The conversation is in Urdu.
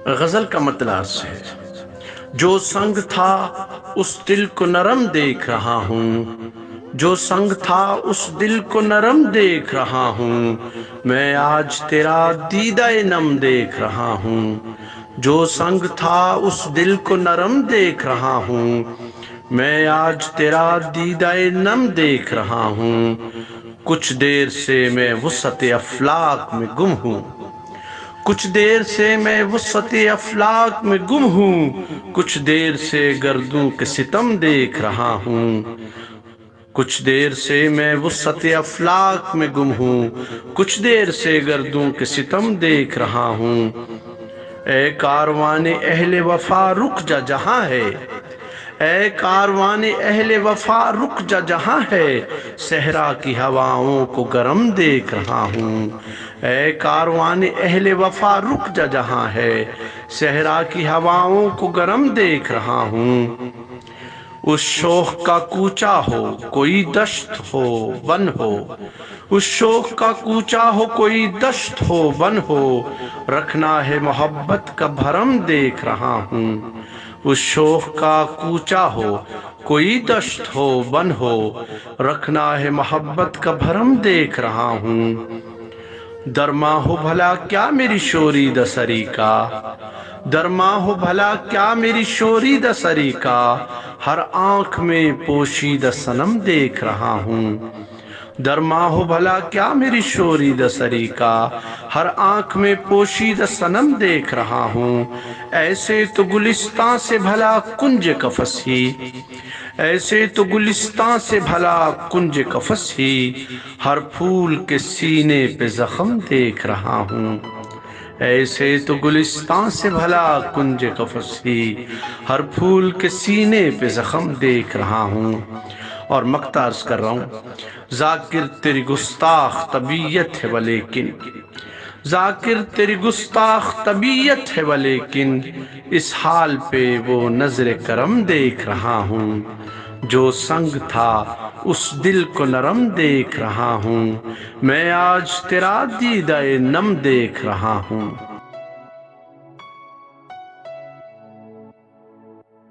غزل کا مطلع ہے، جو سنگ تھا اس دل کو نرم دیکھ رہا ہوں، جو سنگ تھا اس دل کو نرم دیکھ رہا ہوں، میں آج تیرا دیدہ نم دیکھ رہا ہوں، جو سنگ تھا اس دل کو نرم دیکھ رہا ہوں، میں آج تیرا دیدہ نم دیکھ رہا ہوں، کچھ دیر سے میں وسعت افلاک میں گم ہوں، کچھ دیر سے میں وسعت افلاک میں گم ہوں، کچھ دیر سے گردوں کے ستم دیکھ رہا ہوں، کچھ دیر سے میں وسعت افلاک میں گم ہوں، کچھ دیر سے گردوں کے ستم دیکھ رہا ہوں، اے کاروان اہل وفا رک جا جہاں ہے، اے کاروان اہل وفا رک جا جہاں ہے، صحرا کی ہواؤں کو گرم دیکھ رہا ہوں، اے کاروان اہل وفا رک جا جہاں ہے، صحرا کی ہواؤں کو گرم دیکھ رہا ہوں، اس شوق کا کوچہ ہو کوئی دشت ہو ون ہو، اس شوق کا کوچہ ہو کوئی دشت ہو ون ہو، رکھنا ہے محبت کا بھرم دیکھ رہا ہوں، اس شوق کا کوچہ ہو کوئی دشت ہو ون ہو، رکھنا ہے محبت کا بھرم دیکھ رہا ہوں، درماں ہو بھلا کیا میری شوری دسری کا، درماں ہو بھلا کیا میری شوری دسری کا، ہر آنکھ میں پوشیدہ صنم دیکھ رہا ہوں، درماں ہو بھلا کیا میری شوری دسری کا، ہر آنکھ میں پوشیدہ صنم دیکھ رہا ہوں، ایسے تو گلستان سے بھلا کنج قفس ہی، ایسے تو گلستان سے بھلا کنج قفس ہی، ہر پھول کے سینے پہ زخم دیکھ رہا ہوں، ایسے تو گلستان سے بھلا کنج قفس ہی، ہر پھول کے سینے پہ زخم دیکھ رہا ہوں، اور مقطع عرض کر رہا ہوں، ذاکر تیری گستاخ طبیعت ہے ولیکن، ذاکر تیری گستاخ طبیعت ہے ولیکن، اس حال پہ وہ نظر کرم دیکھ رہا ہوں، جو سنگ تھا اس دل کو نرم دیکھ رہا ہوں، میں آج تیرا دیدہ نم دیکھ رہا ہوں۔